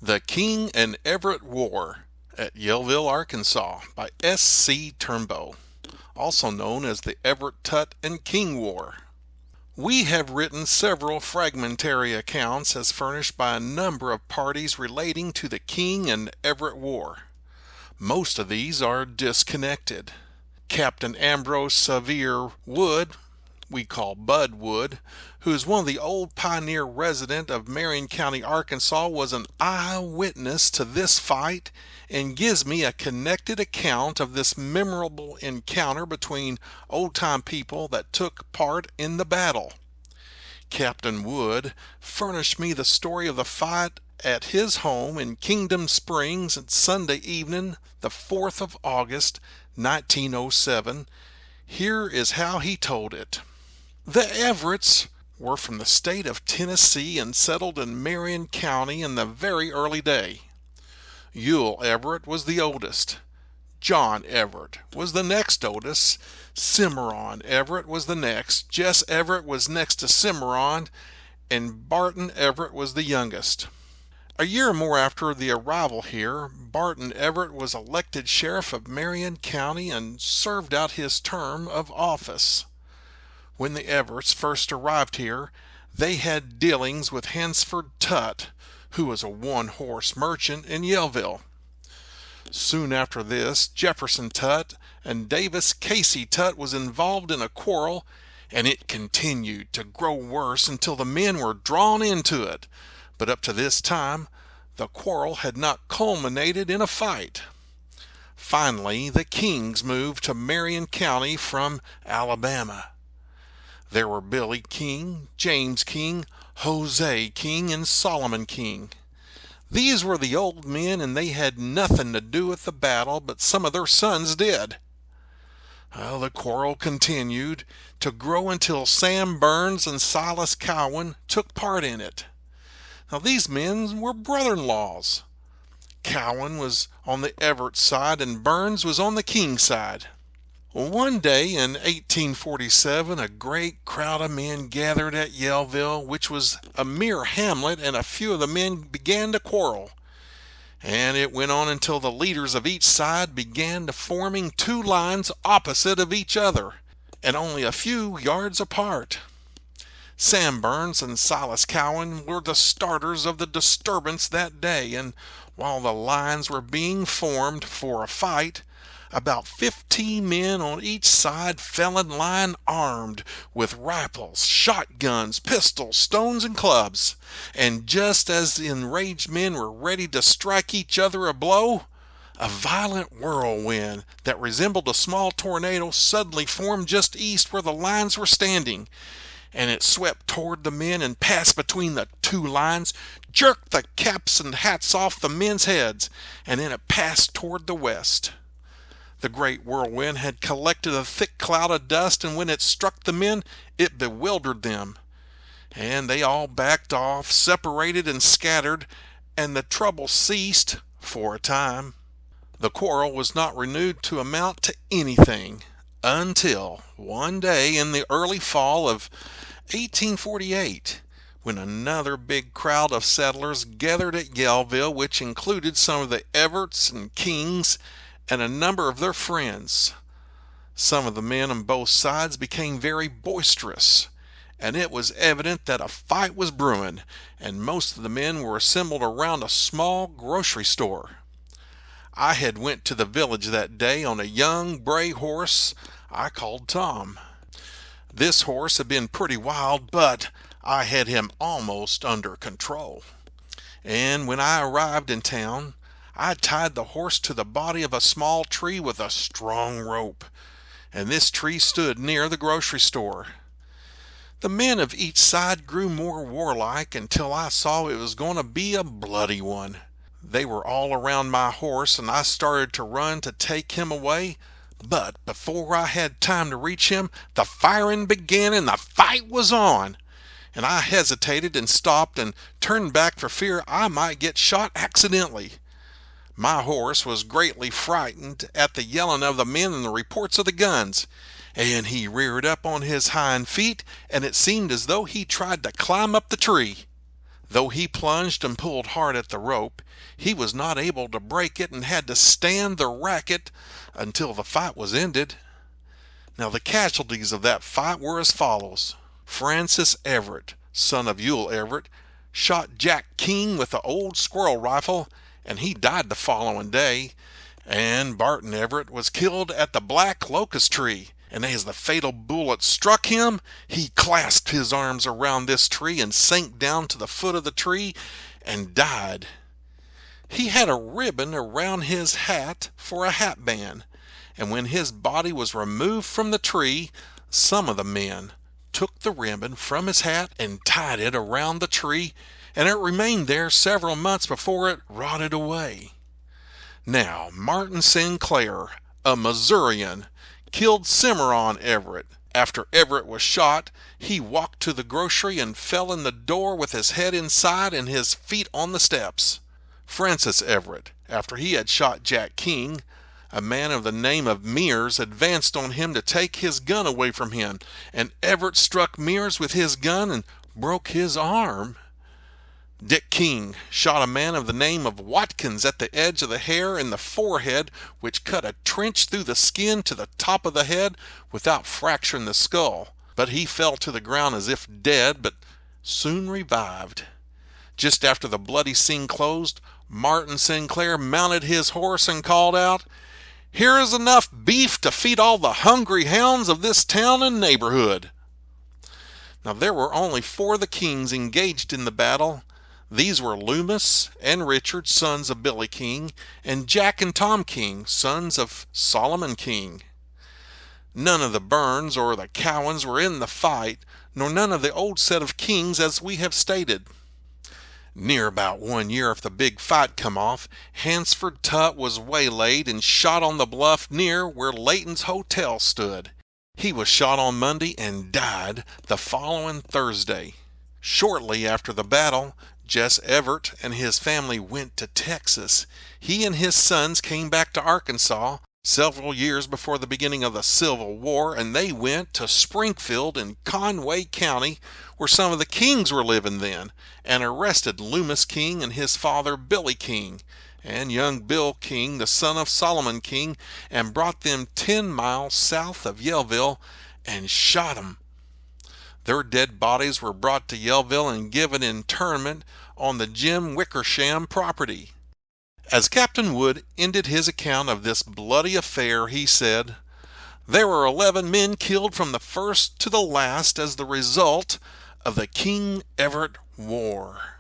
The King and Everett War at Yellville, Arkansas by S.C. Turnbo, also known as the Everett, Tutt, and King War. We have written several fragmentary accounts as furnished by a number of parties relating to the King and Everett War. Most of these are disconnected. Captain Ambrose Sevier Wood, we call Bud Wood, who is one of the old pioneer resident of Marion County, Arkansas, was an eyewitness to this fight and gives me a connected account of this memorable encounter between old-time people that took part in the battle. Captain Wood furnished me the story of the fight at his home in Kingdom Springs on Sunday evening, the 4th of August, 1907. Here is how he told it. The Everetts were from the state of Tennessee and settled in Marion County in the very early day. Ewell Everett was the oldest. John Everett was the next oldest. Cimarron Everett was the next. Jess Everett was next to Cimarron, and Barton Everett was the youngest. A year or more after the arrival here, Barton Everett was elected sheriff of Marion County and served out his term of office. When the Everetts first arrived here, they had dealings with Hansford Tutt, who was a one-horse merchant in Yellville. Soon after this, Jefferson Tutt and Davis Casey Tutt was involved in a quarrel, and it continued to grow worse until the men were drawn into it. But up to this time, the quarrel had not culminated in a fight. Finally, the Kings moved to Marion County from Alabama. There were Billy King, James King, Jose King, and Solomon King. These were the old men, and they had nothing to do with the battle, but some of their sons did. The quarrel continued to grow until Sam Burns and Silas Cowan took part in it. Now, these men were brother-in-laws. Cowan was on the Everett side, and Burns was on the King side. One day in 1847, a great crowd of men gathered at Yellville, which was a mere hamlet, and a few of the men began to quarrel. And it went on until the leaders of each side began to forming two lines opposite of each other, and only a few yards apart. Sam Burns and Silas Cowan were the starters of the disturbance that day, and while the lines were being formed for a fight, about 15 men on each side fell in line armed with rifles, shotguns, pistols, stones, and clubs. And just as the enraged men were ready to strike each other a blow, a violent whirlwind that resembled a small tornado suddenly formed just east where the lines were standing, and it swept toward the men and passed between the two lines, jerked the caps and hats off the men's heads, and then it passed toward the west. The great whirlwind had collected a thick cloud of dust, and when it struck the men, it bewildered them, and they all backed off, separated and scattered, and the trouble ceased for a time. The quarrel was not renewed to amount to anything until one day in the early fall of 1848, when another big crowd of settlers gathered at Yellville, which included some of the Everetts and Kings and a number of their friends. Some of the men on both sides became very boisterous, and it was evident that a fight was brewing, and most of the men were assembled around a small grocery store. I had went to the village that day on a young gray horse I called Tom. This horse had been pretty wild, but I had him almost under control. And when I arrived in town, I tied the horse to the body of a small tree with a strong rope, and this tree stood near the grocery store. The men of each side grew more warlike until I saw it was going to be a bloody one. They were all around my horse, and I started to run to take him away, but before I had time to reach him, the firing began and the fight was on. And I hesitated and stopped and turned back for fear I might get shot accidentally. My horse was greatly frightened at the yelling of the men and the reports of the guns, and he reared up on his hind feet, and it seemed as though he tried to climb up the tree. Though he plunged and pulled hard at the rope, he was not able to break it and had to stand the racket until the fight was ended. Now the casualties of that fight were as follows. Francis Everett, son of Ewell Everett, shot Jack King with an old squirrel rifle, and he died the following day. And Barton Everett was killed at the Black Locust Tree, and as the fatal bullet struck him, he clasped his arms around this tree and sank down to the foot of the tree and died. He had a ribbon around his hat for a hat band, and when his body was removed from the tree, some of the men took the ribbon from his hat and tied it around the tree, and it remained there several months before it rotted away. Now, Martin Sinclair, a Missourian, killed Cimarron Everett. After Everett was shot, he walked to the grocery and fell in the door with his head inside and his feet on the steps. Francis Everett, after he had shot Jack King, a man of the name of Mears advanced on him to take his gun away from him, and Everett struck Mears with his gun and broke his arm. Dick King shot a man of the name of Watkins at the edge of the hair in the forehead, which cut a trench through the skin to the top of the head without fracturing the skull, but he fell to the ground as if dead, but soon revived. Just after the bloody scene closed, Martin Sinclair mounted his horse and called out, "Here is enough beef to feed all the hungry hounds of this town and neighborhood." Now there were only 4 of the Kings engaged in the battle. These were Loomis and Richard, sons of Billy King, and Jack and Tom King, sons of Solomon King. None of the Burns or the Cowans were in the fight, nor none of the old set of kings as we have stated. Near about 1 year after the big fight come off, Hansford Tutt was waylaid and shot on the bluff near where Layton's Hotel stood. He was shot on Monday and died the following Thursday. Shortly after the battle, Jess Everett and his family went to Texas. He and his sons came back to Arkansas several years before the beginning of the Civil War, and they went to Springfield in Conway County, where some of the Kings were living then, and arrested Loomis King and his father Billy King, and young Bill King, the son of Solomon King, and brought them 10 miles south of Yellville and shot them. Their dead bodies were brought to Yellville and given interment on the Jim Wickersham property. As Captain Wood ended his account of this bloody affair, he said, "There were 11 men killed from the first to the last as the result of the King Everett War."